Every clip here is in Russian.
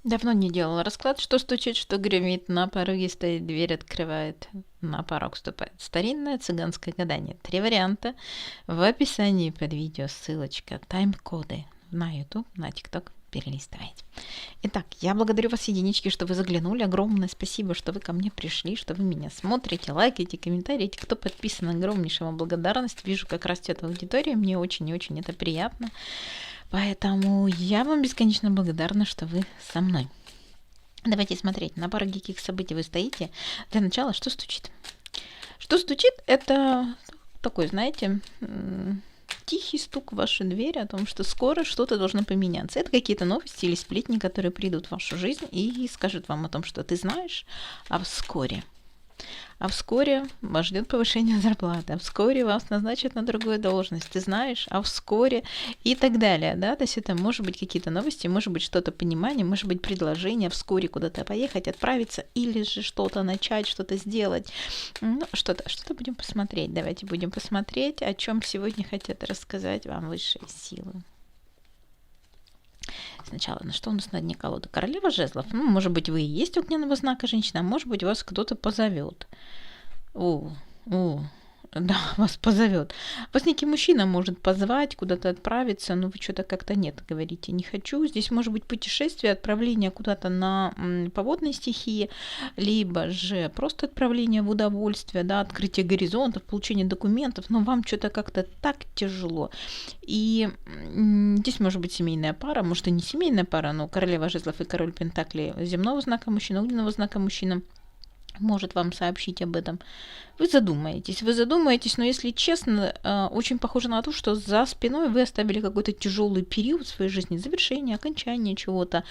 Давно не делала расклад, что стучит, что гремит, на пороге стоит, дверь открывает, на порог ступает. Старинное цыганское гадание. 3 варианта. В описании под видео ссылочка, тайм-коды на YouTube, на TikTok. Перелистывайте. Итак, я благодарю вас, единички, что вы заглянули. Огромное спасибо, что вы ко мне пришли, что вы меня смотрите, лайкаете, комментариете. Кто подписан, огромнейшая вам благодарность. Вижу, как растет аудитория. Мне очень и очень это приятно. Поэтому я вам бесконечно благодарна, что вы со мной. Давайте смотреть, на пороге каких событий вы стоите. Для начала, что стучит? Что стучит, это такой, знаете, тихий стук в вашу дверь о том, что скоро что-то должно поменяться. Это какие-то новости или сплетни, которые придут в вашу жизнь и скажут вам о том, что ты знаешь, а вскоре вас ждет повышение зарплаты, а вскоре вас назначат на другую должность, ты знаешь, а вскоре и так далее, да, то есть это может быть какие-то новости, может быть что-то понимание, может быть предложение вскоре куда-то поехать, отправиться или же что-то начать, что-то сделать, ну, что-то будем посмотреть, давайте будем посмотреть, о чем сегодня хотят рассказать вам высшие силы. Сначала, на что у нас на дне колоды? Королева жезлов. Ну, может быть, вы и есть огненного знака женщина, а может быть, вас кто-то позовет. Да, вас позовет. Вас некий мужчина может позвать, куда-то отправиться, но вы что-то как-то нет, говорите, не хочу. Здесь может быть путешествие, отправление куда-то на по водной стихии, либо же просто отправление в удовольствие, да, открытие горизонтов, получение документов, но вам что-то как-то так тяжело. И здесь может быть семейная пара, может и не семейная пара, но королева жезлов и король пентаклей земного знака мужчина, огненного знака мужчина может вам сообщить об этом. Вы задумаетесь, но если честно, очень похоже на то, что за спиной вы оставили какой-то тяжелый период в своей жизни, завершение, окончание чего-то,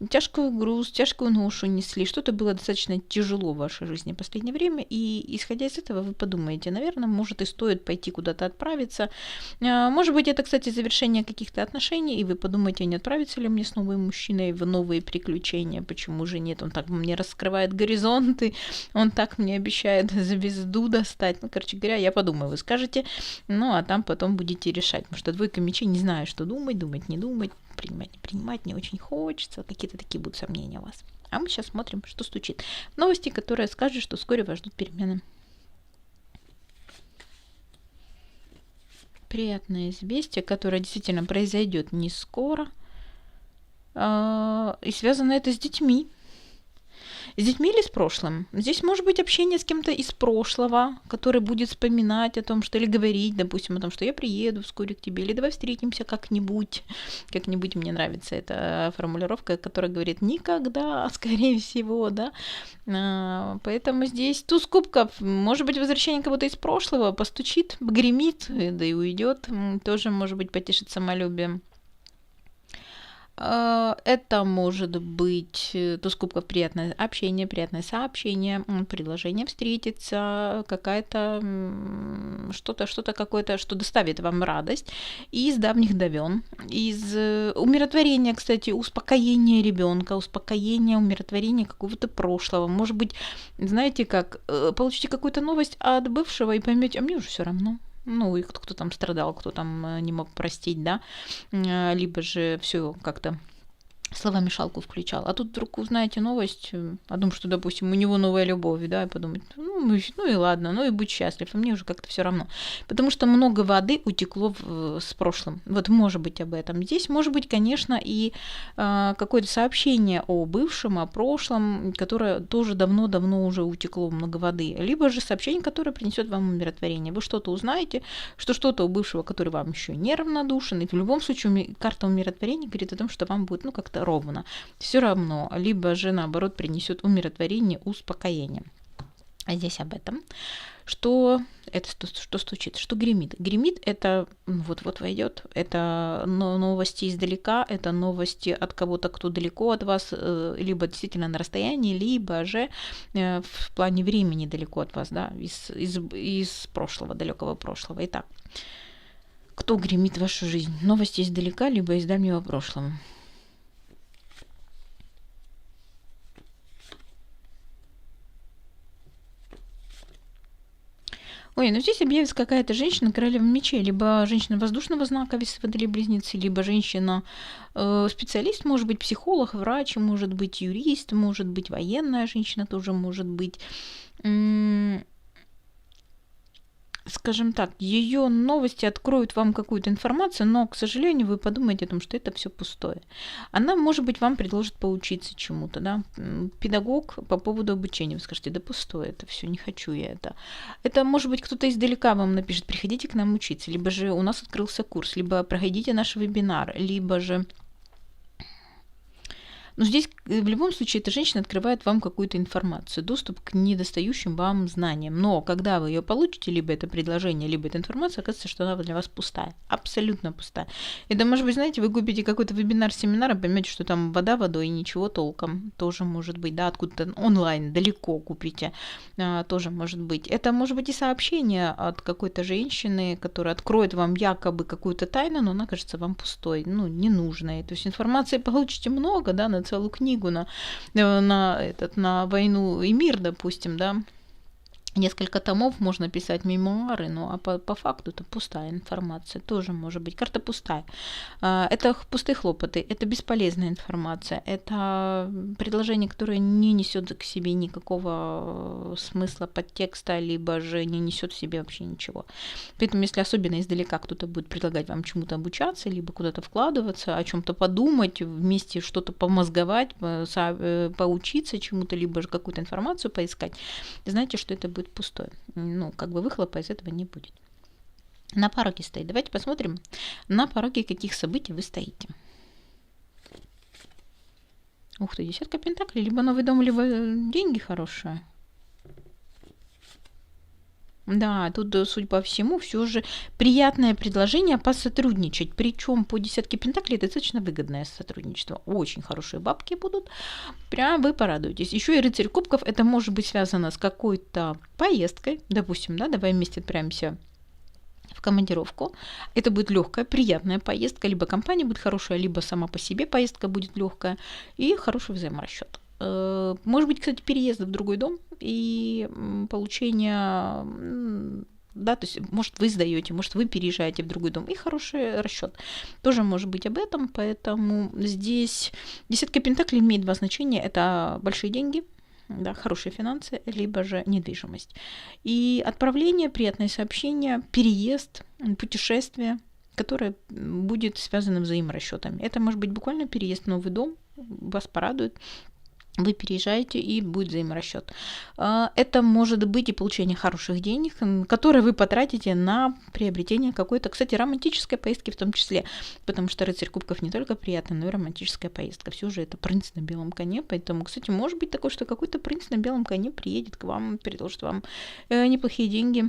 тяжкую груз, тяжкую ношу несли, что-то было достаточно тяжело в вашей жизни в последнее время, и исходя из этого вы подумаете, наверное, может и стоит пойти куда-то отправиться. Может быть, это, кстати, завершение каких-то отношений, и вы подумаете, не отправиться ли мне с новым мужчиной в новые приключения, почему же нет, он так мне раскрывает горизонты, он так мне обещает звезду достать. Ну, короче говоря, я подумаю, вы скажете, ну, а там потом будете решать. Потому что двойка мечей, не знаю, что думать, не думать, принимать, не принимать, не очень хочется. Какие-то такие будут сомнения у вас. А мы сейчас смотрим, что стучит. Новости, которые скажут, что вскоре вас ждут перемены. Приятное известие, которое действительно произойдет не скоро. И связано это с детьми. С детьми или с прошлым? Здесь может быть общение с кем-то из прошлого, который будет вспоминать о том, что или говорить, допустим, о том, что я приеду вскоре к тебе, или давай встретимся как-нибудь. Как-нибудь мне нравится эта формулировка, которая говорит никогда, а скорее всего, да. Поэтому здесь туз кубков, может быть, возвращение кого-то из прошлого, постучит, гремит, да и уйдет, тоже может быть потешит самолюбием. Это может быть туз кубков, приятное общение, приятное сообщение, предложение встретиться, какая-то что-то какое-то, что доставит вам радость из давних давен, из умиротворения, кстати, успокоения ребенка, успокоения, умиротворения какого-то прошлого. Может быть, знаете как, получите какую-то новость от бывшего и поймете, а мне уже все равно. Ну, и кто там страдал, кто там не мог простить, да, либо же все как-то словомешалку включал. А тут вдруг узнаете новость о том, что, допустим, у него новая любовь, да, и подумать, ну и ладно, ну и будь счастлив, а мне уже как-то все равно. Потому что много воды утекло с прошлым. Вот может быть об этом. Здесь может быть, конечно, и какое-то сообщение о бывшем, о прошлом, которое тоже давно-давно уже утекло много воды. Либо же сообщение, которое принесет вам умиротворение. Вы что-то узнаете, что что-то у бывшего, который вам еще не равнодушен. И в любом случае карта умиротворения говорит о том, что вам будет, ну, как-то ровно. Все равно, либо же наоборот принесет умиротворение, успокоение. А здесь об этом. Что это что стучит, что гремит? Гремит это вот войдет, это новости издалека, это новости от кого-то, кто далеко от вас, либо действительно на расстоянии, либо же в плане времени далеко от вас, да, из прошлого, далекого прошлого. Итак, кто гремит в вашу жизнь? Новости издалека, либо из дальнего прошлого. Ой, ну здесь объявится какая-то женщина королева мечей, либо женщина воздушного знака весы водолей близнецы, либо женщина специалист, может быть психолог, врач, может быть юрист, может быть военная женщина тоже может быть. Скажем так, ее новости откроют вам какую-то информацию, но, к сожалению, вы подумаете о том, что это все пустое. Она, может быть, вам предложит поучиться чему-то, да. Педагог по поводу обучения, вы скажете, да пустое это все, не хочу я это. Это, может быть, кто-то издалека вам напишет, приходите к нам учиться, либо же у нас открылся курс, либо проходите наш вебинар, либо же... Но здесь в любом случае эта женщина открывает вам какую-то информацию, доступ к недостающим вам знаниям. Но когда вы ее получите, либо это предложение, либо эта информация, оказывается, что она для вас пустая. Абсолютно пустая. Это, может быть, знаете, вы купите какой-то вебинар, семинар, и поймете, что там вода водой, и ничего толком. Тоже может быть, да, откуда-то онлайн, далеко купите. Тоже может быть. Это может быть и сообщение от какой-то женщины, которая откроет вам якобы какую-то тайну, но она кажется вам пустой, ну, ненужной. То есть информации получите много, да, на целую книгу на войну и мир, допустим, да. Несколько томов можно писать мемуары, ну а по факту это пустая информация, тоже может быть. Карта пустая. Это пустые хлопоты, это бесполезная информация, это предложение, которое не несет к себе никакого смысла подтекста, либо же не несет в себе вообще ничего. Поэтому, если особенно издалека кто-то будет предлагать вам чему-то обучаться, либо куда-то вкладываться, о чем-то подумать, вместе что-то помозговать, поучиться чему-то, либо же какую-то информацию поискать, знаете, что это будет пустое. Ну, как бы выхлопа из этого не будет. На пороге стоит. Давайте посмотрим, на пороге каких событий вы стоите. Ух ты, десятка пентаклей. Либо новый дом, либо деньги хорошие. Да, тут, судя по всему, все же приятное предложение посотрудничать. Причем по десятке пентаклей это достаточно выгодное сотрудничество. Очень хорошие бабки будут. Прям вы порадуетесь. Еще и рыцарь кубков. Это может быть связано с какой-то поездкой. Допустим, да, давай вместе отправимся в командировку. Это будет легкая, приятная поездка. Либо компания будет хорошая, либо сама по себе поездка будет легкая. И хороший взаиморасчет. Может быть, кстати, переезд в другой дом и получение, да, то есть, может, вы сдаете, может, вы переезжаете в другой дом, и хороший расчет. Тоже может быть об этом, поэтому здесь десятка пентаклей имеет два значения. Это большие деньги, да, хорошие финансы, либо же недвижимость. И отправление, приятное сообщение, переезд, путешествие, которое будет связано взаиморасчетами. Это может быть буквально переезд в новый дом, вас порадует. Вы переезжаете, и будет взаиморасчет. Это может быть и получение хороших денег, которые вы потратите на приобретение какой-то, кстати, романтической поездки в том числе, потому что рыцарь кубков не только приятный, но и романтическая поездка. Все же это принц на белом коне, поэтому, кстати, может быть такое, что какой-то принц на белом коне приедет к вам, предложит вам неплохие деньги.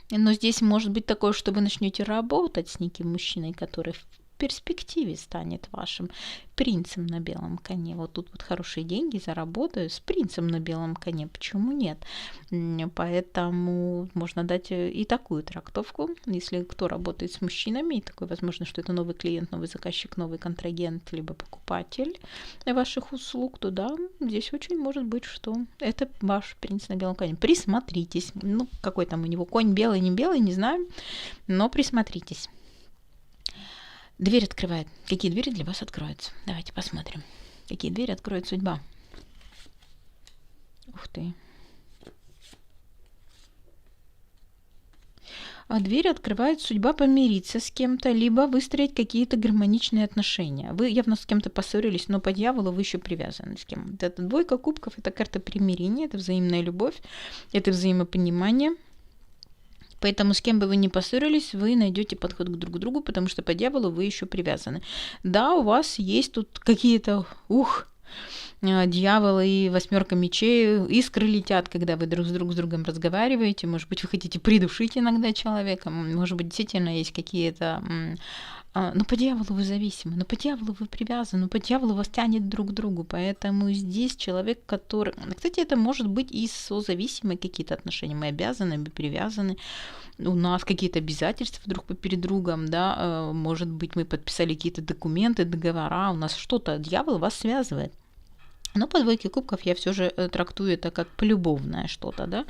Но здесь может быть такое, что вы начнете работать с неким мужчиной, который в перспективе станет вашим принцем на белом коне. Вот тут вот хорошие деньги заработаю с принцем на белом коне. Почему нет? Поэтому можно дать и такую трактовку. Если кто работает с мужчинами, и такое возможно, что это новый клиент, новый заказчик, новый контрагент, либо покупатель ваших услуг, то да, здесь очень может быть, что это ваш принц на белом коне. Присмотритесь. Ну, какой там у него конь, белый, не белый, не знаю, но присмотритесь. Дверь открывает. Какие двери для вас откроются? Давайте посмотрим. Какие двери откроет судьба? Ух ты. А дверь открывает судьба помириться с кем-то, либо выстроить какие-то гармоничные отношения. Вы явно с кем-то поссорились, но по дьяволу вы еще привязаны с кем-то. Это двойка кубков, это карта примирения, это взаимная любовь, это взаимопонимание. Поэтому с кем бы вы ни поссорились, вы найдете подход друг к другу, потому что по дьяволу вы еще привязаны. Да, у вас есть тут какие-то, дьяволы и восьмерка мечей, искры летят, когда вы друг с другом разговариваете. Может быть, вы хотите придушить иногда человека, может быть, действительно есть какие-то... Но по дьяволу вы зависимы, но по дьяволу вы привязаны, но по дьяволу вас тянет друг к другу. Поэтому здесь человек, который... Кстати, это может быть и созависимые какие-то отношения. Мы обязаны, мы привязаны. У нас какие-то обязательства вдруг перед другом, да. Может быть, мы подписали какие-то документы, договора. У нас что-то, дьявол вас связывает. Но по двойке кубков я все же трактую это как полюбовное что-то, да.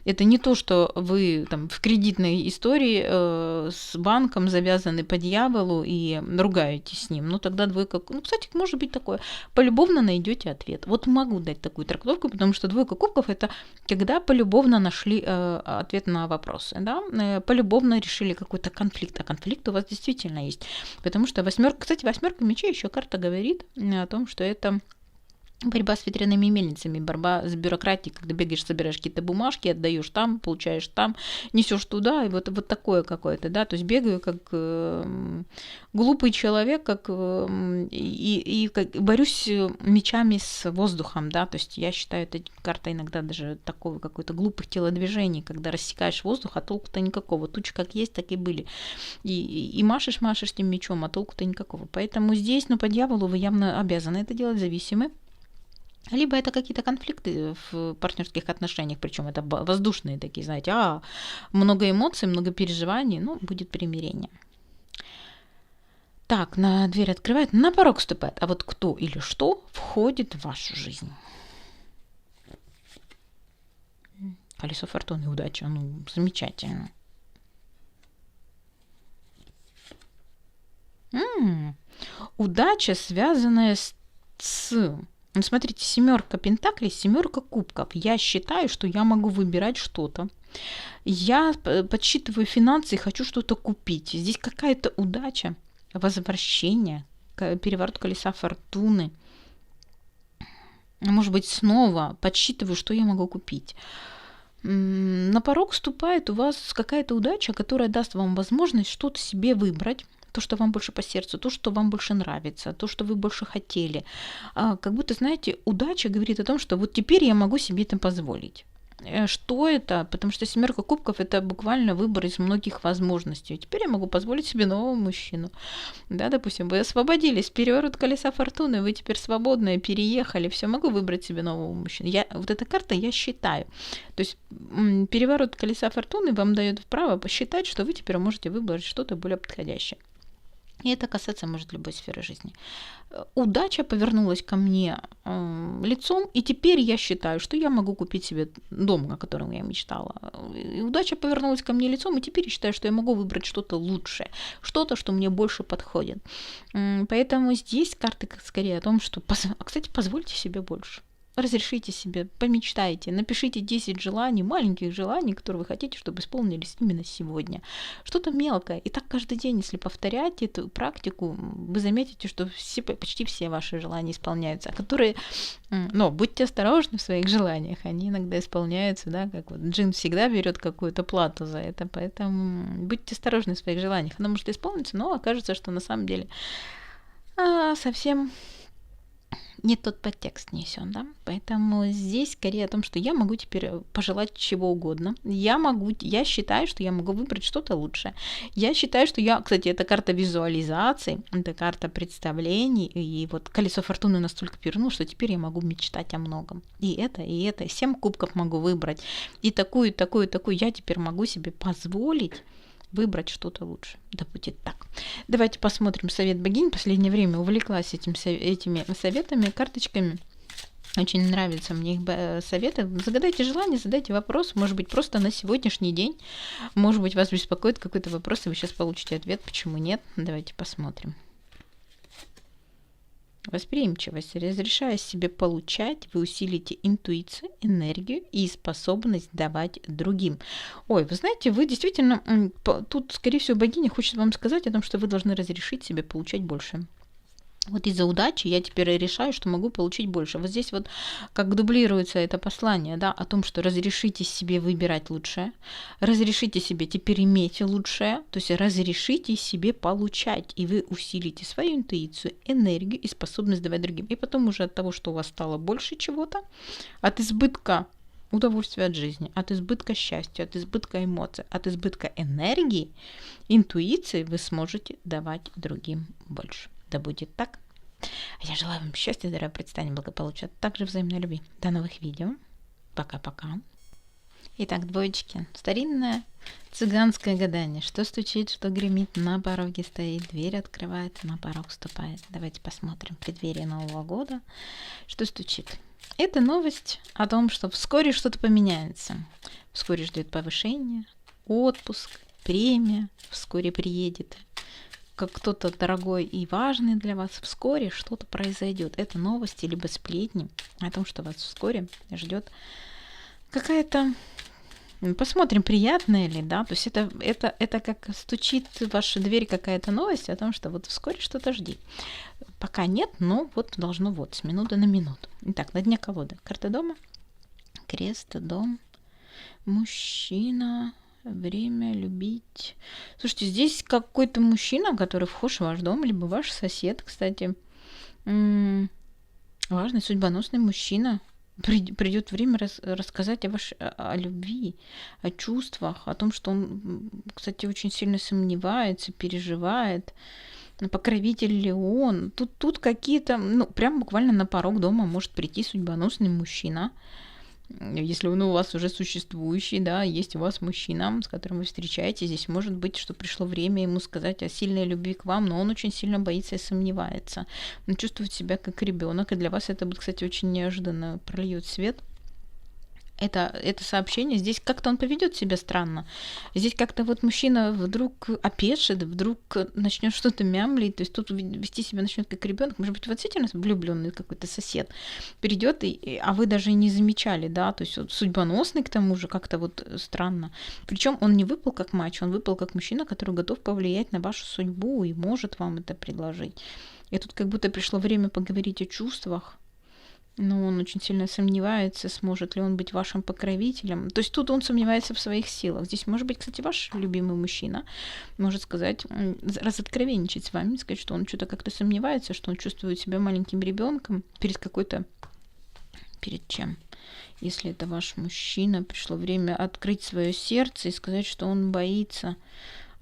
Это не то, что вы там в кредитной истории с банком завязаны по дьяволу и ругаетесь с ним. Ну тогда двойка, ну, кстати, может быть такое. Полюбовно найдете ответ. Вот могу дать такую трактовку, потому что двойка кубков это когда полюбовно нашли ответ на вопросы, да, полюбовно решили какой-то конфликт, а конфликт у вас действительно есть, потому что восьмерка мечей еще карта говорит о том, что это борьба с ветряными мельницами, борьба с бюрократией, когда бегаешь, собираешь какие-то бумажки, отдаешь там, получаешь там, несешь туда, и вот такое какое-то, да, то есть бегаю как глупый человек, как борюсь мечами с воздухом, да, то есть я считаю, эта карта иногда даже такого какой-то глупых телодвижений, когда рассекаешь воздух, а толку-то никакого, тучи как есть, так и были, и машешь этим мечом, а толку-то никакого, поэтому здесь, по дьяволу вы явно обязаны это делать, зависимы. Либо это какие-то конфликты в партнерских отношениях, причем это воздушные такие, знаете, много эмоций, много переживаний, будет примирение. Так, на дверь открывает, на порог вступает. А вот кто или что входит в вашу жизнь? Колесо фортуны, удача, замечательно. Удача, связанная с... Смотрите, 7 пентаклей, 7 кубков. Я считаю, что я могу выбирать что-то. Я подсчитываю финансы и хочу что-то купить. Здесь какая-то удача, возвращение, переворот колеса фортуны. Может быть, снова подсчитываю, что я могу купить. На порог вступает у вас какая-то удача, которая даст вам возможность что-то себе выбрать. То, что вам больше по сердцу, то, что вам больше нравится, то, что вы больше хотели. Как будто, знаете, удача говорит о том, что вот теперь я могу себе это позволить. Что это? Потому что 7 кубков – это буквально выбор из многих возможностей. Теперь я могу позволить себе нового мужчину. Да, допустим, вы освободились, переворот колеса фортуны, вы теперь свободные, переехали, все, могу выбрать себе нового мужчину. Вот эта карта я считаю. То есть переворот колеса фортуны вам дает право посчитать, что вы теперь можете выбрать что-то более подходящее. И это касается, может, любой сферы жизни. Удача повернулась ко мне лицом, и теперь я считаю, что я могу купить себе дом, о котором я мечтала. И удача повернулась ко мне лицом, и теперь я считаю, что я могу выбрать что-то лучшее, что-то, что мне больше подходит. Поэтому здесь карты скорее о том, что, кстати, позвольте себе больше. Разрешите себе, помечтайте, напишите 10 желаний, маленьких желаний, которые вы хотите, чтобы исполнились именно сегодня. Что-то мелкое. И так каждый день, если повторять эту практику, вы заметите, что почти все ваши желания исполняются, но будьте осторожны в своих желаниях, они иногда исполняются, да, как вот джин всегда берет какую-то плату за это, поэтому будьте осторожны в своих желаниях. Оно может исполниться, но окажется, что на самом деле совсем не тот подтекст несен, да? Поэтому здесь скорее о том, что я могу теперь пожелать чего угодно. Я считаю, что я могу выбрать что-то лучшее. Я считаю, что кстати, это карта визуализации, это карта представлений, и вот колесо фортуны настолько перевернуло, что теперь я могу мечтать о многом. И это, 7 кубков могу выбрать. И такую, я теперь могу себе позволить выбрать что-то лучше. Да будет так. Давайте посмотрим совет богинь. В последнее время увлеклась этими советами, карточками. Очень нравятся мне их советы. Загадайте желание, задайте вопрос. Может быть, просто на сегодняшний день. Может быть, вас беспокоит какой-то вопрос, и вы сейчас получите ответ. Почему нет? Давайте посмотрим. Восприимчивость. Разрешая себе получать, вы усилите интуицию, энергию и способность давать другим. Ой, вы знаете, вы действительно... Тут, скорее всего, богиня хочет вам сказать о том, что вы должны разрешить себе получать больше. Вот из-за удачи я теперь решаю, что могу получить больше. Вот здесь вот как дублируется это послание, да, о том, что разрешите себе выбирать лучшее, разрешите себе теперь иметь лучшее, то есть разрешите себе получать, и вы усилите свою интуицию, энергию и способность давать другим. И потом уже от того, что у вас стало больше чего-то, от избытка удовольствия от жизни, от избытка счастья, от избытка эмоций, от избытка энергии, интуиции вы сможете давать другим больше. Да будет так. Я желаю вам счастья, здоровья, процветания, благополучия, а также взаимной любви. До новых видео. Пока-пока. Итак, двоечки. Старинное цыганское гадание. Что стучит, что гремит, на пороге стоит, дверь открывает, на порог ступает. Давайте посмотрим в преддверии Нового года, что стучит. Это новость о том, что вскоре что-то поменяется. Вскоре ждет повышение, отпуск, премия вскоре приедет. Как кто-то дорогой и важный для вас, вскоре что-то произойдет. Это новости либо сплетни о том, что вас вскоре ждет какая-то... Посмотрим, приятная ли, да, то есть это как стучит в вашу дверь какая-то новость о том, что вот вскоре что-то жди. Пока нет, но вот должно вот с минуты на минуту. Итак, на дне колоды. Карта дома, крест, дом, мужчина, время любить. Слушайте, здесь какой-то мужчина, который вхож в ваш дом, либо ваш сосед, кстати, важный, судьбоносный мужчина. Придет время рассказать о любви, о чувствах, о том, что он, кстати, очень сильно сомневается, переживает, покровитель ли он. Тут какие-то, прям буквально на порог дома может прийти судьбоносный мужчина. Если он у вас уже существующий, да, есть у вас мужчина, с которым вы встречаетесь, здесь может быть, что пришло время ему сказать о сильной любви к вам, но он очень сильно боится и сомневается. Он чувствует себя как ребенок, и для вас это будет, кстати, очень неожиданно прольет свет. Это сообщение, здесь как-то он поведет себя странно. Здесь как-то вот мужчина вдруг опешит, вдруг начнет что-то мямлить, то есть тут вести себя начнет как ребенок. Может быть, вот действительно влюбленный какой-то сосед придет, а вы даже и не замечали, да, то есть вот судьбоносный к тому же как-то вот странно. Причем он не выпал как матч, он выпал как мужчина, который готов повлиять на вашу судьбу и может вам это предложить. И тут как будто пришло время поговорить о чувствах. Но он очень сильно сомневается, сможет ли он быть вашим покровителем. То есть тут он сомневается в своих силах. Здесь, может быть, кстати, ваш любимый мужчина может сказать, разоткровенничать с вами, сказать, что он что-то как-то сомневается, что он чувствует себя маленьким ребенком перед чем? Если это ваш мужчина, пришло время открыть свое сердце и сказать, что он боится.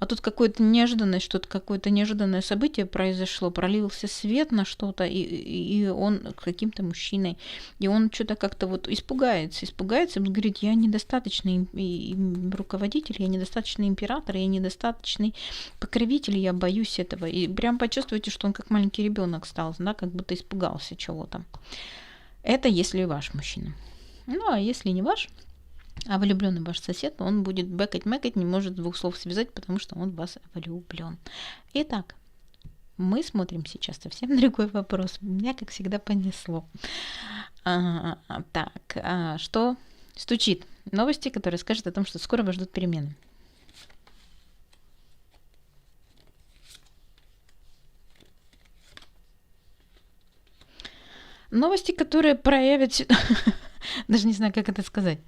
А тут какое-то неожиданное событие произошло, пролился свет на что-то, и он каким-то мужчиной, и он что-то как-то вот испугается, и говорит, я недостаточный руководитель, я недостаточный император, я недостаточный покровитель, я боюсь этого. И прям почувствуете, что он как маленький ребенок стал, да, как будто испугался чего-то. Это если ваш мужчина. Ну, а если не ваш, а влюбленный ваш сосед, он будет бэкать, не может двух слов связать, потому что он в вас влюблен. Итак, мы смотрим сейчас совсем другой вопрос. Меня, как всегда, понесло. Что стучит? Новости, которые скажут о том, что скоро вас ждут перемены. Новости, которые проявят... Даже не знаю, как это сказать.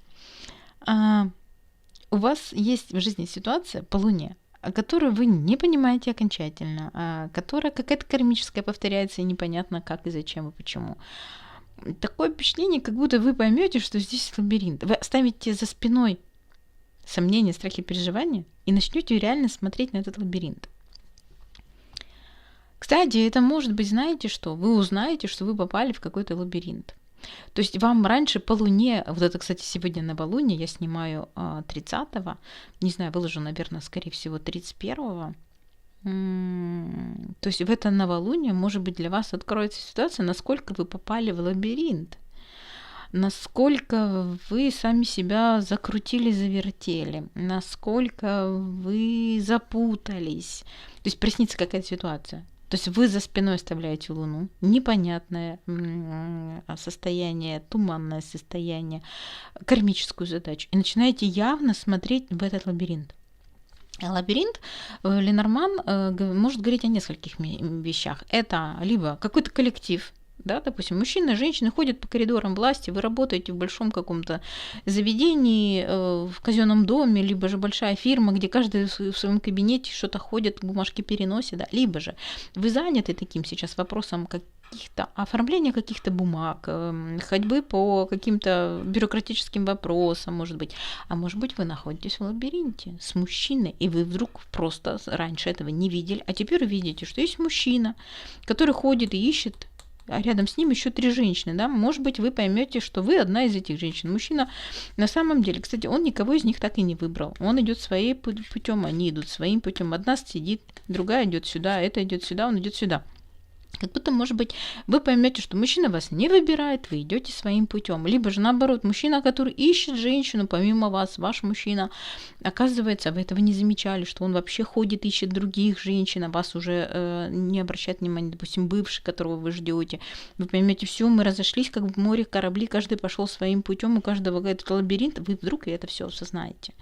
У вас есть в жизни ситуация по Луне, которую вы не понимаете окончательно, которая какая-то кармическая повторяется, и непонятно как и зачем и почему. Такое впечатление, как будто вы поймете, что здесь лабиринт. Вы оставите за спиной сомнения, страхи, переживания и начнете реально смотреть на этот лабиринт. Кстати, это может быть, знаете что? Вы узнаете, что вы попали в какой-то лабиринт. То есть вам раньше по Луне, вот это, кстати, сегодня новолуние, я снимаю 30-го, не знаю, выложу, наверное, скорее всего, 31-го. То есть в это новолуние, может быть, для вас откроется ситуация, насколько вы попали в лабиринт, насколько вы сами себя закрутили, завертели, насколько вы запутались. То есть проснится какая-то ситуация. То есть вы за спиной оставляете Луну, непонятное состояние, туманное состояние, кармическую задачу, и начинаете явно смотреть в этот лабиринт. Лабиринт Ленорман может говорить о нескольких вещах. Это либо какой-то коллектив, да, допустим, мужчины, женщины ходят по коридорам власти, вы работаете в большом каком-то заведении, в казенном доме, либо же большая фирма, где каждый в своем кабинете что-то ходит, бумажки переносит, да, либо же вы заняты таким сейчас вопросом каких-то оформления каких-то бумаг, ходьбы по каким-то бюрократическим вопросам, может быть. А может быть, вы находитесь в лабиринте с мужчиной, и вы вдруг просто раньше этого не видели, а теперь видите, что есть мужчина, который ходит и ищет а рядом с ним еще 3 женщины, да, может быть, вы поймете, что вы одна из этих женщин. Мужчина на самом деле, кстати, он никого из них так и не выбрал. Он идет своим путем, они идут своим путем. Одна сидит, другая идет сюда, это идет сюда, он идет сюда. Как будто, может быть, вы поймете, что мужчина вас не выбирает, вы идете своим путем. Либо же наоборот, мужчина, который ищет женщину помимо вас, ваш мужчина, оказывается, вы этого не замечали, что он вообще ходит, ищет других женщин, а вас уже не обращает внимания, допустим, бывший, которого вы ждете. Вы поймете, все, мы разошлись, как в море корабли, каждый пошел своим путем, у каждого этот лабиринт, вы вдруг это все осознаете.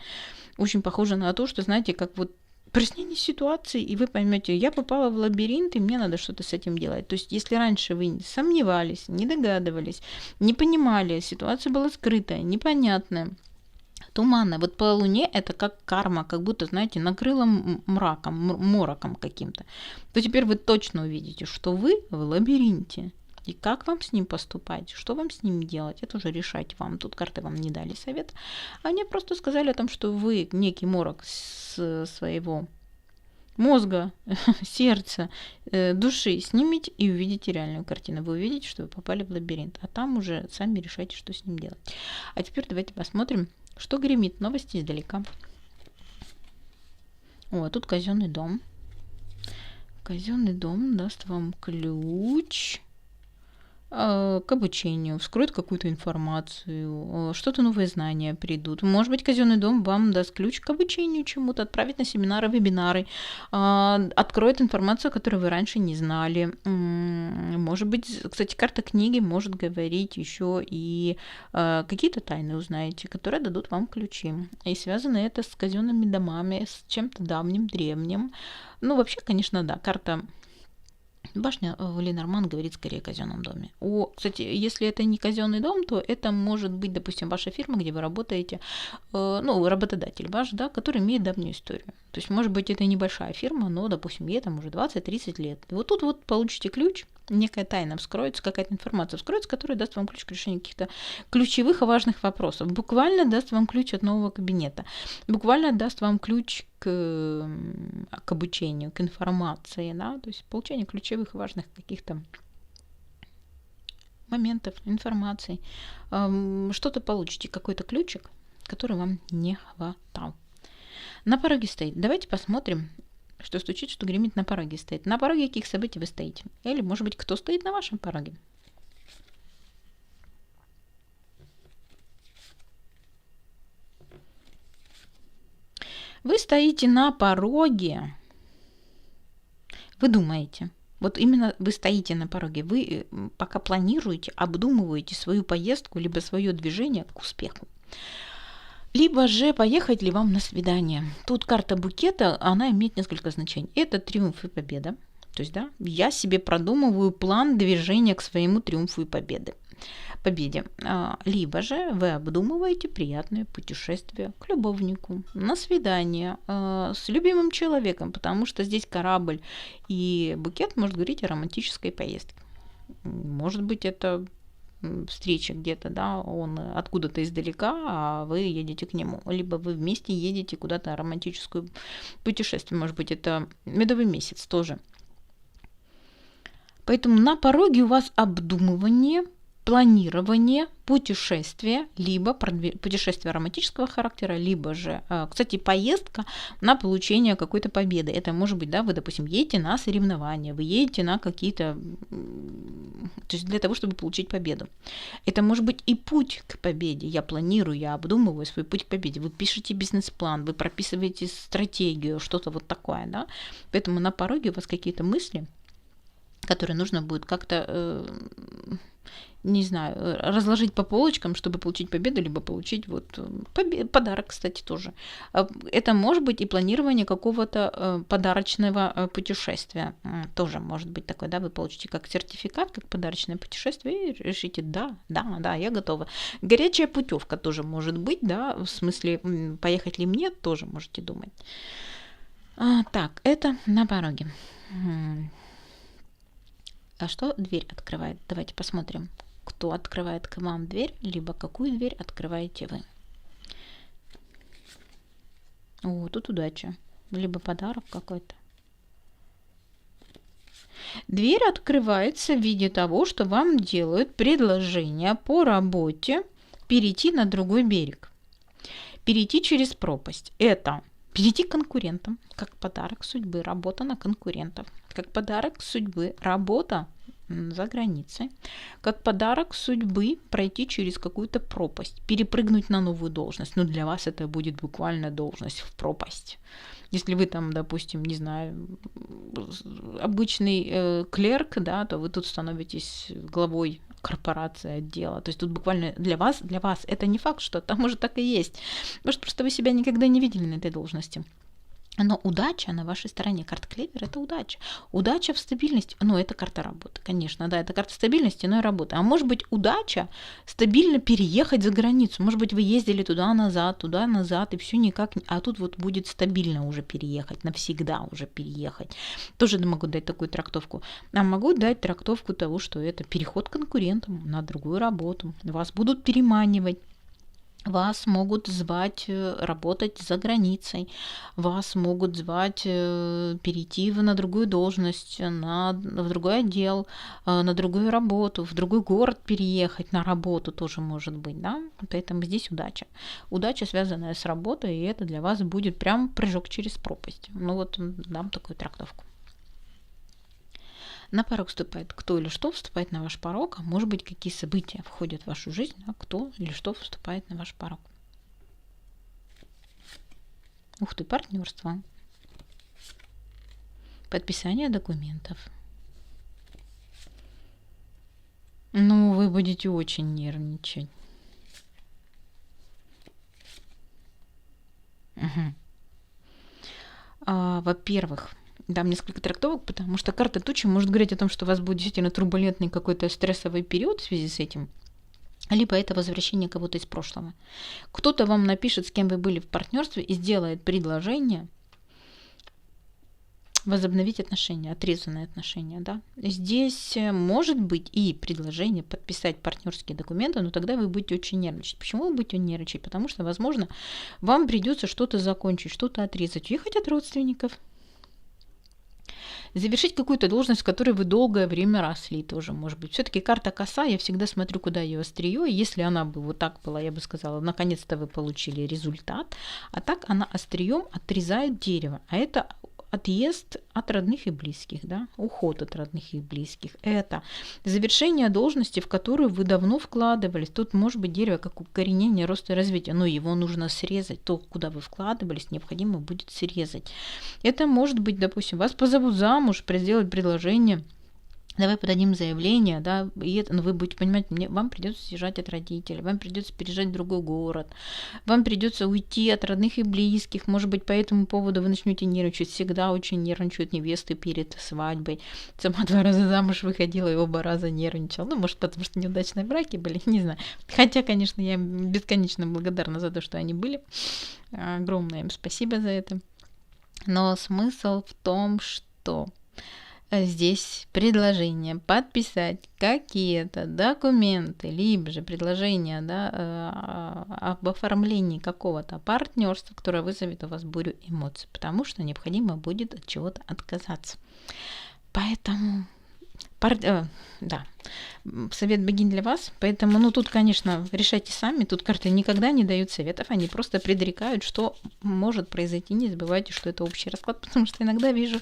Очень похоже на то, что, знаете, как вот прояснение ситуации, и вы поймете, я попала в лабиринт, и мне надо что-то с этим делать. То есть, если раньше вы сомневались, не догадывались, не понимали, ситуация была скрытая, непонятная, туманная. Вот по Луне это как карма, как будто, знаете, накрыло мраком, мороком каким-то. То теперь вы точно увидите, что вы в лабиринте. И как вам с ним поступать, что вам с ним делать, это уже решать вам. Тут карты вам не дали совет. Они просто сказали о том, что вы некий морок с своего мозга, сердца, души снимите и увидите реальную картину. Вы увидите, что вы попали в лабиринт. А там уже сами решайте, что с ним делать. А теперь давайте посмотрим, что гремит. Новости издалека. О, а тут казенный дом. Казенный дом даст вам ключ к обучению, вскроет какую-то информацию, что-то новые знания придут. Может быть, казенный дом вам даст ключ к обучению чему-то, отправит на семинары, вебинары, откроет информацию, которую вы раньше не знали. Может быть, кстати, карта книги может говорить еще и какие-то тайны узнаете, которые дадут вам ключи. И связано это с казенными домами, с чем-то давним, древним. Ну, вообще, конечно, да, карта башня в Ленорман говорит скорее о казенном доме. Кстати, если это не казенный дом, то это может быть, допустим, ваша фирма, где вы работаете, работодатель ваш, да, который имеет давнюю историю. То есть, может быть, это небольшая фирма, но, допустим, ей там уже 20-30 лет. И вот тут вот получите ключ, некая тайна вскроется, какая-то информация вскроется, которая даст вам ключ к решению каких-то ключевых и важных вопросов. Буквально даст вам ключ от нового кабинета. Буквально даст вам ключ к обучению, к информации, да, то есть получение ключевых и важных каких-то моментов, информации. Что-то получите, какой-то ключик, который вам не хватал. На пороге стоит. Давайте посмотрим, что стучит, что гремит на пороге стоит. На пороге каких событий вы стоите? Или, может быть, кто стоит на вашем пороге? Вы стоите на пороге. Вы думаете. Вот именно вы стоите на пороге. Вы пока планируете, обдумываете свою поездку, либо свое движение к успеху. Либо же поехать ли вам на свидание. Тут карта букета, она имеет несколько значений. Это триумф и победа. То есть, да, я себе продумываю план движения к своему триумфу и победе. Либо же вы обдумываете приятное путешествие к любовнику, на свидание с любимым человеком, потому что здесь корабль и букет может говорить о романтической поездке. Может быть, это встреча где-то, да, он откуда-то издалека, а вы едете к нему. Либо вы вместе едете куда-то романтическое путешествие. Может быть, это медовый месяц тоже. Поэтому на пороге у вас обдумывание, планирование путешествия, либо путешествие романтического характера, либо же, кстати, поездка на получение какой-то победы. Это может быть, да, вы, допустим, едете на соревнования, вы едете на какие-то, то есть для того, чтобы получить победу. Это может быть и путь к победе. Я планирую, я обдумываю свой путь к победе. Вы пишете бизнес-план, вы прописываете стратегию, что-то вот такое, да. Поэтому на пороге у вас какие-то мысли, которые нужно будет как-то, не знаю, разложить по полочкам, чтобы получить победу, либо получить вот подарок, кстати, тоже. Это может быть и планирование какого-то подарочного путешествия. Тоже может быть такое, да, вы получите как сертификат, как подарочное путешествие и решите, да, я готова. Горячая путевка тоже может быть, да, в смысле, поехать ли мне, тоже можете думать. Так, это на пороге. А что дверь открывает? Давайте посмотрим, кто открывает к вам дверь, либо какую дверь открываете вы. О, тут удача. Либо подарок какой-то. Дверь открывается в виде того, что вам делают предложение по работе перейти на другой берег, перейти через пропасть. Это перейти к конкурентам, как подарок судьбы, работа на конкурентов, как подарок судьбы, работа за границей, как подарок судьбы пройти через какую-то пропасть, перепрыгнуть на новую должность. Но для вас это будет буквально должность в пропасть. Если вы там, допустим, не знаю, обычный клерк, да, то вы тут становитесь главой корпорации, отдела. То есть тут буквально для вас это не факт, что там может так и есть. Может, просто вы себя никогда не видели на этой должности. Но удача на вашей стороне. Карта Клевер – это удача. Удача в стабильности. Ну, это карта работы, конечно, да, это карта стабильности, но и работы. А может быть, удача стабильно переехать за границу. Может быть, вы ездили туда-назад, и все никак не... А тут вот будет стабильно уже переехать, навсегда уже переехать. Тоже могу дать такую трактовку. А могу дать трактовку того, что это переход к конкурентам на другую работу. Вас будут переманивать. Вас могут звать работать за границей, вас могут звать перейти на другую должность, в другой отдел, на другую работу, в другой город переехать на работу тоже может быть, да? Поэтому здесь удача. Удача, связанная с работой, и это для вас будет прям прыжок через пропасть. Ну вот дам такую трактовку. На порог вступает кто или что вступает на ваш порог, а может быть, какие события входят в вашу жизнь, а кто или что вступает на ваш порог. Ух ты, партнерство. Подписание документов. Ну, вы будете очень нервничать. Угу. Во-первых, дам несколько трактовок, потому что карта тучи может говорить о том, что у вас будет действительно турбулентный какой-то стрессовый период в связи с этим, либо это возвращение кого-то из прошлого. Кто-то вам напишет, с кем вы были в партнерстве, и сделает предложение возобновить отношения, отрезанные отношения. Да? Здесь может быть и предложение подписать партнерские документы, но тогда вы будете очень нервничать. Почему вы будете нервничать? Потому что, возможно, вам придется что-то закончить, что-то отрезать, уехать от родственников, завершить какую-то должность, в которой вы долгое время росли тоже, может быть. Все-таки карта коса, я всегда смотрю, куда ее острие. Если она бы вот так была, я бы сказала, наконец-то вы получили результат. А так она острием отрезает дерево. А это отъезд от родных и близких, да? Уход от родных и близких. Это завершение должности, в которую вы давно вкладывались. Тут может быть дерево как укоренение, роста и развития, но его нужно срезать. То, куда вы вкладывались, необходимо будет срезать. Это может быть, допустим, вас позовут замуж, сделать предложение. Давай подадим заявление, да, и это, вы будете понимать, вам придется съезжать от родителей, вам придется переезжать в другой город, вам придется уйти от родных и близких, может быть, по этому поводу вы начнете нервничать, всегда очень нервничают невесты перед свадьбой. Сама 2 раза замуж выходила и оба раза нервничала, ну, может, потому что неудачные браки были, не знаю. Хотя, конечно, я им бесконечно благодарна за то, что они были, огромное им спасибо за это. Но смысл в том, что здесь предложение подписать какие-то документы, либо же предложение, да, об оформлении какого-то партнерства, которое вызовет у вас бурю эмоций, потому что необходимо будет от чего-то отказаться. Поэтому да, совет богинь для вас. Поэтому, ну, тут, конечно, решайте сами. Тут карты никогда не дают советов. Они просто предрекают, что может произойти. Не забывайте, что это общий расклад, потому что иногда вижу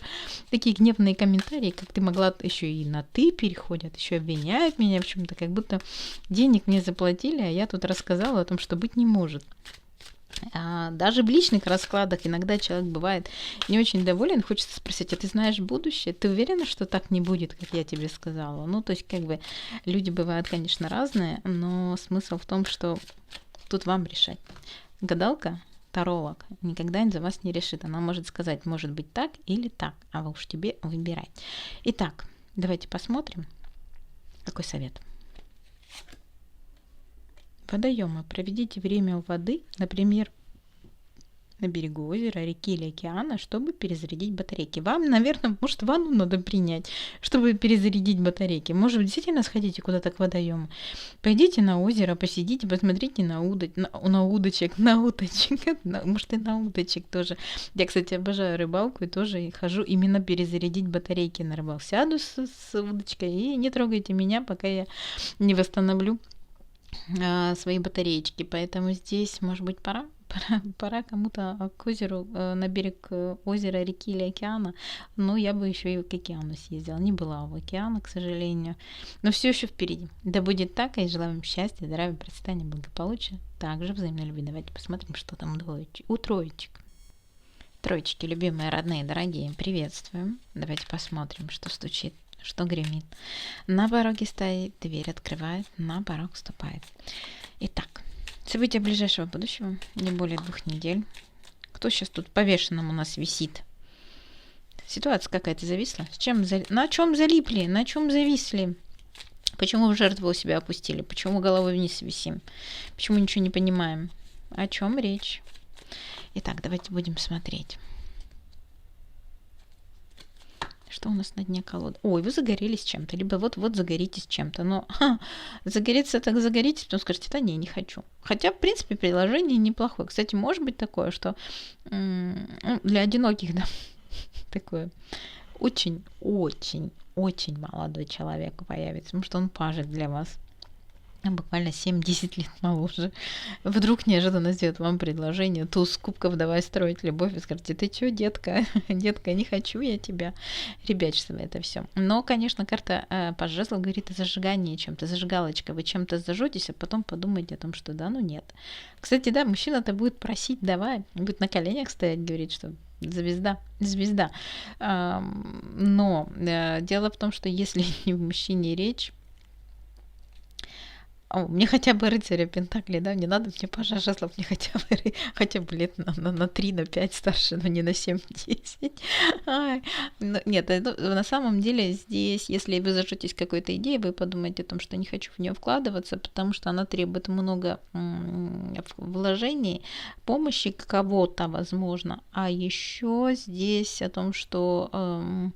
такие гневные комментарии, как ты могла, еще и на ты переходят, еще обвиняют меня в чем-то, как будто денег мне заплатили, а я тут рассказала о том, что быть не может. Даже в личных раскладах иногда человек бывает не очень доволен, хочется спросить, а ты знаешь будущее? Ты уверена, что так не будет, как я тебе сказала? Ну, то есть, как бы, люди бывают, конечно, разные, но смысл в том, что тут вам решать. Гадалка, таролог, никогда за вас не решит. Она может сказать, может быть так или так, а вы уж тебе выбирать. Итак, давайте посмотрим, какой совет. Водоемы. Проведите время у воды, например, на берегу озера, реки или океана, чтобы перезарядить батарейки. Вам, наверное, может, ванну надо принять, чтобы перезарядить батарейки. Может, действительно сходите куда-то к водоему. Пойдите на озеро, посидите, посмотрите на удочек, может, и на удочек тоже. Я, кстати, обожаю рыбалку и тоже хожу именно перезарядить батарейки на рыбалку. Сяду с удочкой и не трогайте меня, пока я не восстановлю свои батареечки. Поэтому здесь, может быть, пора кому-то к озеру, на берег озера, реки или океана. Но я бы еще и к океану съездила. Не была в океане, к сожалению. Но все еще впереди. Да будет так, и желаю вам счастья, здоровья, процветания, благополучия. Также взаимной любви. Давайте посмотрим, что там у троечек. Троечки, любимые, родные, дорогие, приветствуем. Давайте посмотрим, что стучит, что гремит. На пороге стоит, дверь открывает, на порог вступает. Итак, события ближайшего будущего, не более 2 недель. Кто сейчас тут повешенным у нас висит? Ситуация какая-то зависла? На чем залипли? На чем зависли? Почему в жертву себя опустили? Почему головой вниз висим? Почему ничего не понимаем? О чем речь? Итак, давайте будем смотреть. Что у нас на дне колоды? Ой, вы загорелись чем-то, либо вот загоритесь чем-то. Но загореться так загоритесь, потом скажете, да не хочу. Хотя, в принципе, предложение неплохое. Кстати, может быть такое, что для одиноких, да, такое очень молодой человек появится, потому что он пажик для вас. Буквально 7-10 лет моложе. Вдруг неожиданно сделает вам предложение, туз кубков, давай строить любовь, и скажете, ты чё, детка, не хочу я тебя. Ребячество это все. Но, конечно, карта паж жезлов говорит о зажигании чем-то, зажигалочка. Вы чем-то зажжетесь, а потом подумайте о том, что да, ну нет. Кстати, да, мужчина-то будет просить, давай, будет на коленях стоять, говорит, что звезда. Но дело в том, что если не в мужчине речь, мне хотя бы рыцаря Пентаклей, да, не надо мне пажа жезлов, мне хотя бы лет на 3, на 5 старше, но не на 7-10. Нет, на самом деле здесь, если вы зажжетесь какой-то идеей, вы подумаете о том, что не хочу в нее вкладываться, потому что она требует много вложений, помощи кого-то, возможно. А еще здесь о том, что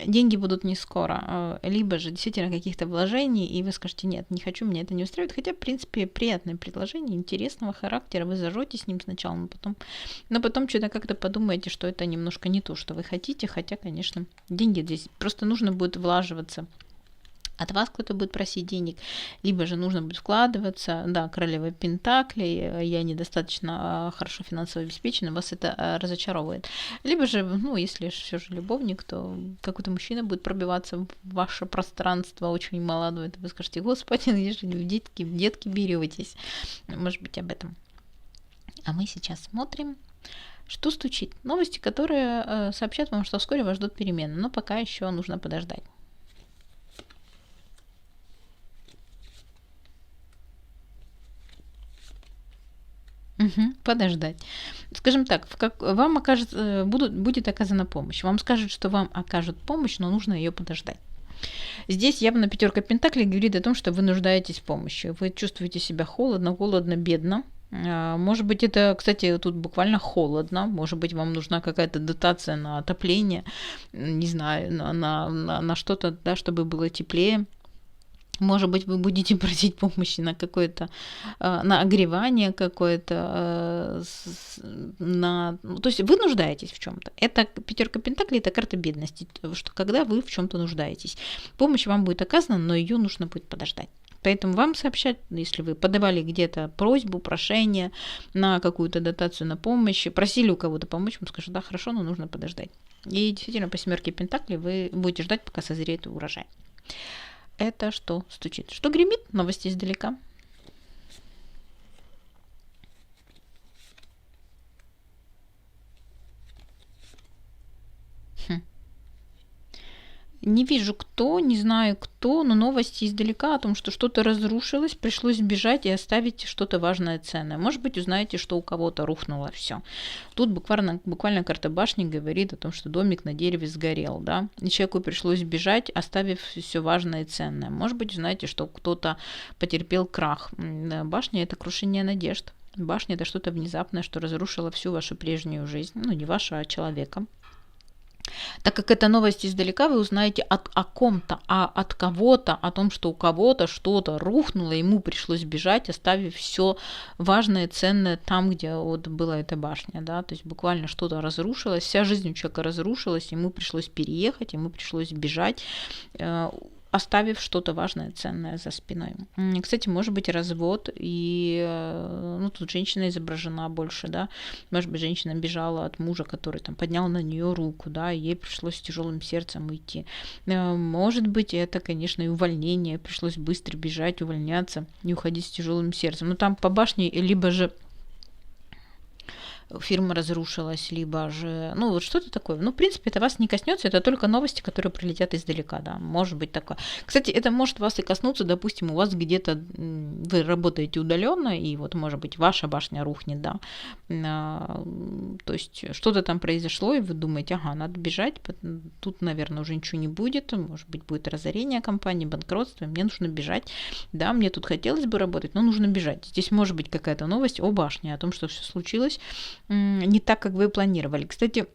деньги будут не скоро, либо же действительно каких-то вложений, и вы скажете, нет, не хочу, меня это не устраивает, хотя, в принципе, приятное предложение, интересного характера, вы зажжетесь с ним сначала, но потом что-то как-то подумаете, что это немножко не то, что вы хотите, хотя, конечно, деньги здесь, просто нужно будет влаживаться. От вас кто-то будет просить денег, либо же нужно будет вкладываться, да, королева Пентаклей, я недостаточно хорошо финансово обеспечена, вас это разочаровывает. Либо же, если все же любовник, то какой-то мужчина будет пробиваться в ваше пространство, очень молодой, то вы скажете, господи, если вы детки беретесь. Может быть, об этом. А мы сейчас смотрим, что стучит. Новости, которые сообщат вам, что вскоре вас ждут перемены, но пока еще нужно подождать. Подождать. Скажем так, вам будет оказана помощь. Вам скажут, что вам окажут помощь, но нужно ее подождать. Здесь явно 5 Пентаклей говорит о том, что вы нуждаетесь в помощи. Вы чувствуете себя голодно, бедно. Может быть, это, кстати, тут буквально холодно. Может быть, вам нужна какая-то дотация на отопление, не знаю, на что-то, да, чтобы было теплее. Может быть, вы будете просить помощи на какое-то, на огревание какое-то, то есть вы нуждаетесь в чем-то. Это 5 Пентаклей, это карта бедности, что когда вы в чем-то нуждаетесь. Помощь вам будет оказана, но ее нужно будет подождать. Поэтому вам сообщать, если вы подавали где-то просьбу, прошение на какую-то дотацию на помощь, просили у кого-то помочь, вам скажут, да, хорошо, но нужно подождать. И действительно, по 7 Пентаклей вы будете ждать, пока созреет урожай. Это что стучит? Что гремит? Новости издалека. Не вижу кто, не знаю кто, но новости издалека о том, что что-то разрушилось, пришлось бежать и оставить что-то важное, ценное. Может быть, узнаете, что у кого-то рухнуло все. Тут буквально карта башни говорит о том, что домик на дереве сгорел, да, и человеку пришлось бежать, оставив все важное и ценное. Может быть, узнаете, что кто-то потерпел крах. Башня – это крушение надежд. Башня – это что-то внезапное, что разрушило всю вашу прежнюю жизнь. Ну, не вашу, а человека. Так как это новость издалека, вы узнаете о ком-то, от кого-то, о том, что у кого-то что-то рухнуло, ему пришлось бежать, оставив все важное, ценное там, где вот была эта башня, да, то есть буквально что-то разрушилось, вся жизнь у человека разрушилась, ему пришлось переехать, ему пришлось бежать, оставив что-то важное, ценное за спиной. Кстати, может быть развод, и ну, тут женщина изображена больше, да, может быть, женщина бежала от мужа, который там поднял на нее руку, да, и ей пришлось с тяжелым сердцем уйти. Может быть, это, конечно, и увольнение, пришлось быстро бежать, увольняться, не уходить с тяжелым сердцем. Но там по башне либо же фирма разрушилась, либо же, ну, вот что-то такое. Ну, в принципе, это вас не коснется, это только новости, которые прилетят издалека, да, может быть такое. Кстати, это может вас и коснуться, допустим, у вас где-то, вы работаете удаленно, и вот, может быть, ваша башня рухнет, да, то есть что-то там произошло, и вы думаете, ага, надо бежать, тут, наверное, уже ничего не будет, может быть, будет разорение компании, банкротство, мне нужно бежать, да, мне тут хотелось бы работать, но нужно бежать. Здесь может быть какая-то новость о башне, о том, что все случилось не так, как вы планировали. Кстати,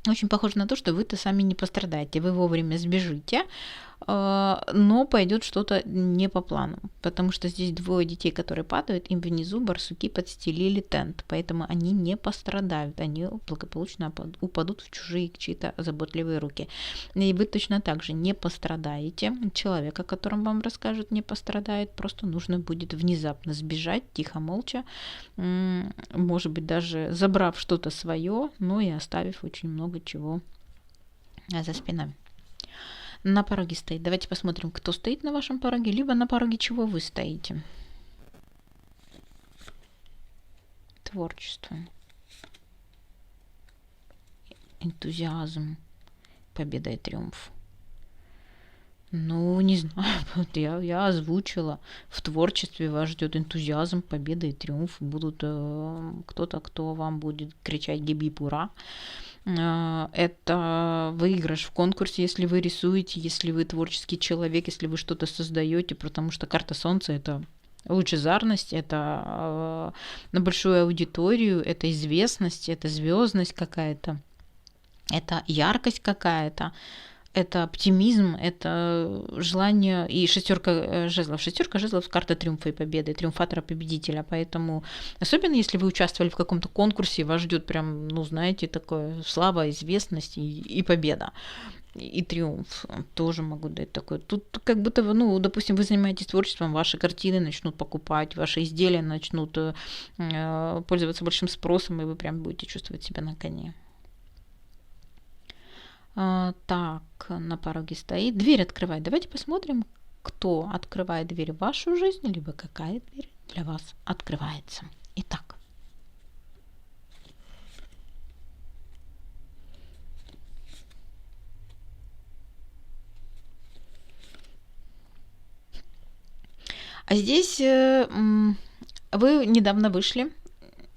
очень похоже на то, что вы-то сами не пострадаете, вы вовремя сбежите, но пойдет что-то не по плану, потому что здесь двое детей, которые падают, им внизу барсуки подстелили тент, поэтому они не пострадают, они благополучно упадут в чужие чьи-то заботливые руки. И вы точно так же не пострадаете, человек, о котором вам расскажут, не пострадает, просто нужно будет внезапно сбежать, тихо, молча, может быть, даже забрав что-то свое, но и оставив очень много чего за спиной. На пороге стоит. Давайте посмотрим, кто стоит на вашем пороге, либо на пороге чего вы стоите. Творчество. Энтузиазм. Победа и триумф. Ну, не знаю, вот я озвучила. В творчестве вас ждет энтузиазм, победа и триумф. Будут кто-то, кто вам будет кричать «Гиби ура!». Это выигрыш в конкурсе, если вы рисуете, если вы творческий человек, если вы что-то создаете, потому что карта Солнца – это лучезарность, это на большую аудиторию, это известность, это звездность какая-то, это яркость какая-то. Это оптимизм, это желание и шестерка жезлов. Шестерка жезлов – карта триумфа и победы, триумфатора-победителя. Поэтому, особенно если вы участвовали в каком-то конкурсе, вас ждет прям, ну, знаете, такое слава, известность и победа. И триумф тоже могу дать такой. Тут как будто, ну, допустим, вы занимаетесь творчеством, ваши картины начнут покупать, ваши изделия начнут пользоваться большим спросом, и вы прям будете чувствовать себя на коне. Так, на пороге стоит. Дверь открывает. Давайте посмотрим, кто открывает дверь в вашу жизнь, либо какая дверь для вас открывается. Итак. А здесь вы недавно вышли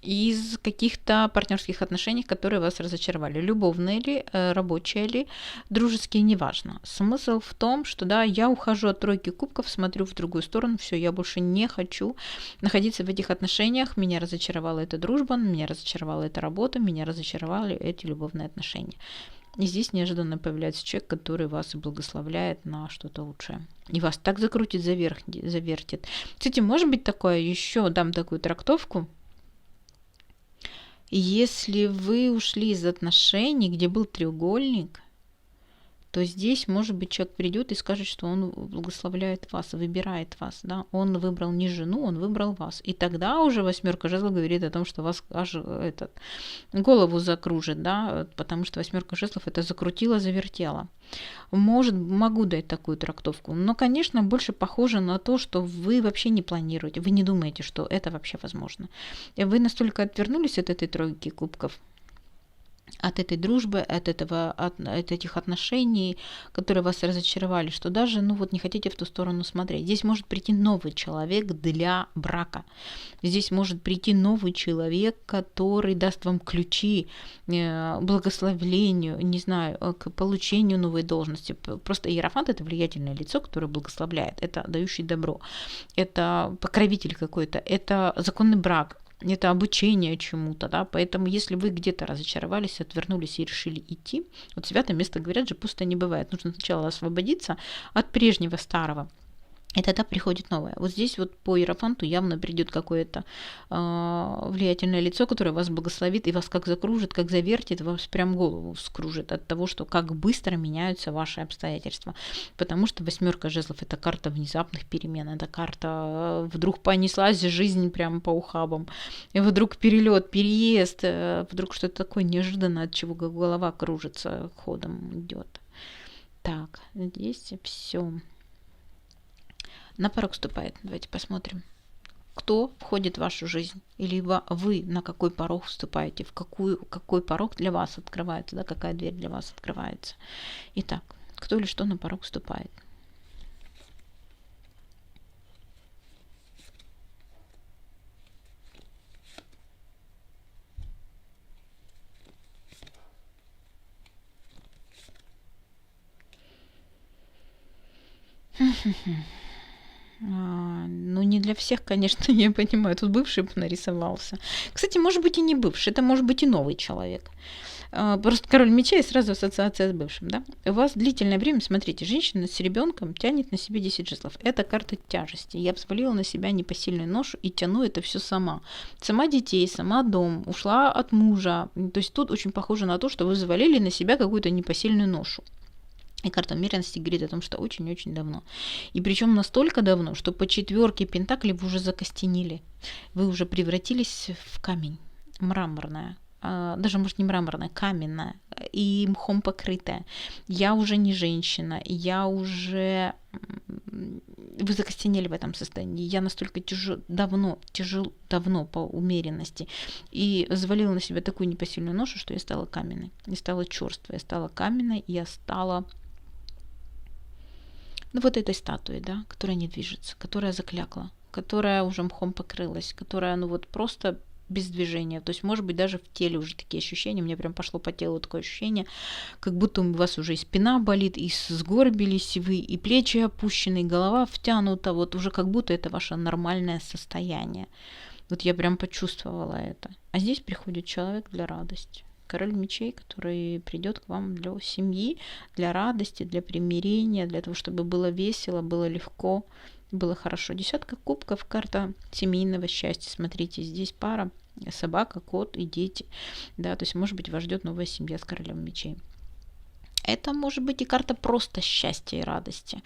из каких-то партнерских отношений, которые вас разочаровали. Любовные ли, рабочие ли, дружеские, неважно. Смысл в том, что да, я ухожу от тройки кубков, смотрю в другую сторону, все, я больше не хочу находиться в этих отношениях, меня разочаровала эта дружба, меня разочаровала эта работа, меня разочаровали эти любовные отношения. И здесь неожиданно появляется человек, который вас благословляет на что-то лучшее. И вас так закрутит, завертит. Кстати, может быть такое, еще дам такую трактовку. Если вы ушли из отношений, где был треугольник, то здесь, может быть, человек придет и скажет, что он благословляет вас, выбирает вас, да, он выбрал не жену, он выбрал вас. И тогда уже восьмерка жезлов говорит о том, что вас аж голову закружит, да, потому что восьмерка жезлов это закрутила, завертела. Могу дать такую трактовку, но, конечно, больше похоже на то, что вы вообще не планируете, вы не думаете, что это вообще возможно. Вы настолько отвернулись от этой тройки кубков, от этой дружбы, от этих отношений, которые вас разочаровали, что даже, ну вот, не хотите в ту сторону смотреть. Здесь может прийти новый человек для брака. Здесь может прийти новый человек, который даст вам ключи к благословлению, не знаю, к получению новой должности. Просто иерофант – это влиятельное лицо, которое благословляет. Это дающий добро. Это покровитель какой-то. Это законный брак. это обучение чему-то, да, поэтому если вы где-то разочаровались, отвернулись и решили идти, вот святое место, говорят же, пусто не бывает, нужно сначала освободиться от прежнего старого, и тогда приходит новое. Вот здесь вот по иерофанту явно придет какое-то влиятельное лицо, которое вас благословит и вас как закружит, как завертит, вас прям голову вскружит от того, что как быстро меняются ваши обстоятельства. Потому что восьмерка жезлов – это карта внезапных перемен, это карта вдруг понеслась жизнь прямо по ухабам, и вдруг перелет, переезд, вдруг что-то такое неожиданное, от чего голова кружится, ходом идет. Так, здесь все. На порог вступает. Давайте посмотрим, кто входит в вашу жизнь, или вы на какой порог вступаете, какой порог для вас открывается, да, какая дверь для вас открывается. Итак, кто или что на порог вступает. Ну, не для всех, конечно, я понимаю. Тут бывший нарисовался. Кстати, может быть и не бывший, это может быть и новый человек. Просто король мечей и сразу ассоциация с бывшим, да? У вас длительное время, смотрите, женщина с ребенком тянет на себе 10 жезлов. Это карта тяжести. Я взвалила на себя непосильную ношу и тяну это все сама. Сама детей, сама дом, ушла от мужа. То есть тут очень похоже на то, что вы взвалили на себя какую-то непосильную ношу. И карта умеренности говорит о том, что очень-очень давно. И причем настолько давно, что по четверке пентаклей вы уже закостенели. Вы уже превратились в камень. Мраморная. Даже, может, не мраморная, каменная. И мхом покрытая. Я уже не женщина. Я уже... Вы закостенели в этом состоянии. Я настолько давно по умеренности. И завалила на себя такую непосильную ношу, что я стала каменной. Я стала черствой. Я стала каменной. Я стала... Ну, вот этой статуи, да, которая не движется, которая заклякла, которая уже мхом покрылась, которая, ну, вот просто без движения. То есть, может быть, даже в теле уже такие ощущения. Мне прям пошло по телу такое ощущение, как будто у вас уже и спина болит, и сгорбились вы, и плечи опущены, и голова втянута. Вот уже как будто это ваше нормальное состояние. Вот я прям почувствовала это. А здесь приходит человек для радости. Король мечей, который придет к вам для семьи, для радости, для примирения, для того, чтобы было весело, было легко, было хорошо. Десятка кубков, карта семейного счастья. Смотрите, здесь пара, собака, кот и дети. Да, то есть, может быть, вас ждет новая семья с королем мечей. Это может быть и карта просто счастья и радости.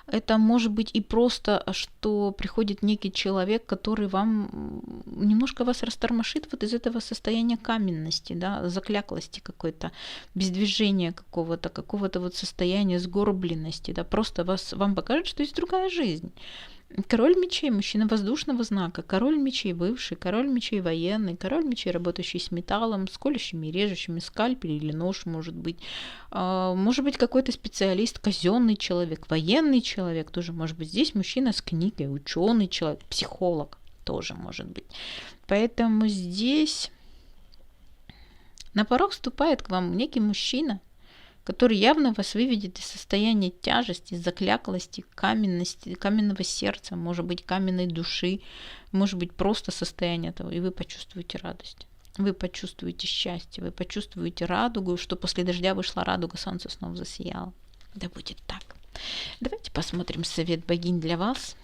Это может быть и просто, что приходит некий человек, который вам немножко вас растормошит вот из этого состояния каменности, да, закляклости какой-то, бездвижения какого-то вот состояния сгорбленности, да, просто вам покажет, что есть другая жизнь. Король мечей, мужчина воздушного знака, король мечей бывший, король мечей военный, король мечей, работающий с металлом, с колющими и режущими, скальпель или нож, может быть какой-то специалист, казенный человек, военный человек, тоже может быть здесь мужчина с книгой, ученый человек, психолог тоже может быть. Поэтому здесь на порог вступает к вам некий мужчина, который явно вас выведет из состояния тяжести, закляклости, каменности, каменного сердца, может быть, каменной души, может быть, просто состояние того, и вы почувствуете радость. Вы почувствуете счастье, вы почувствуете радугу, что после дождя вышла радуга, солнце снова засияло. Да будет так. Давайте посмотрим совет богинь для вас.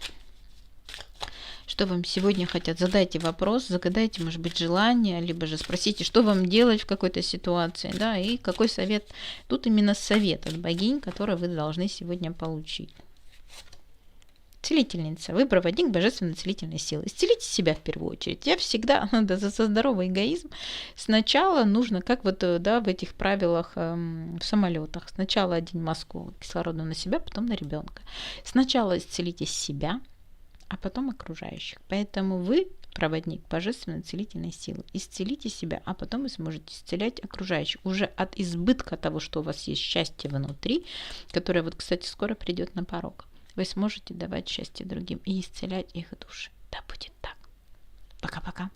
Что вам сегодня хотят? Задайте вопрос, загадайте, может быть, желание, либо же спросите, что вам делать в какой-то ситуации, да, и какой совет. Тут именно совет от богинь, который вы должны сегодня получить. Целительница, вы проводник божественной целительной силы. Исцелите себя в первую очередь. Я всегда за здоровый эгоизм. Сначала нужно, как вот да, в этих правилах в самолетах. Сначала одень маску кислорода на себя, потом на ребенка. Сначала исцелите себя, а потом окружающих. Поэтому вы проводник божественной целительной силы. Исцелите себя, а потом вы сможете исцелять окружающих. Уже от избытка того, что у вас есть счастье внутри, которое вот, кстати, скоро придет на порог. Вы сможете давать счастье другим и исцелять их души. Да будет так. Пока-пока.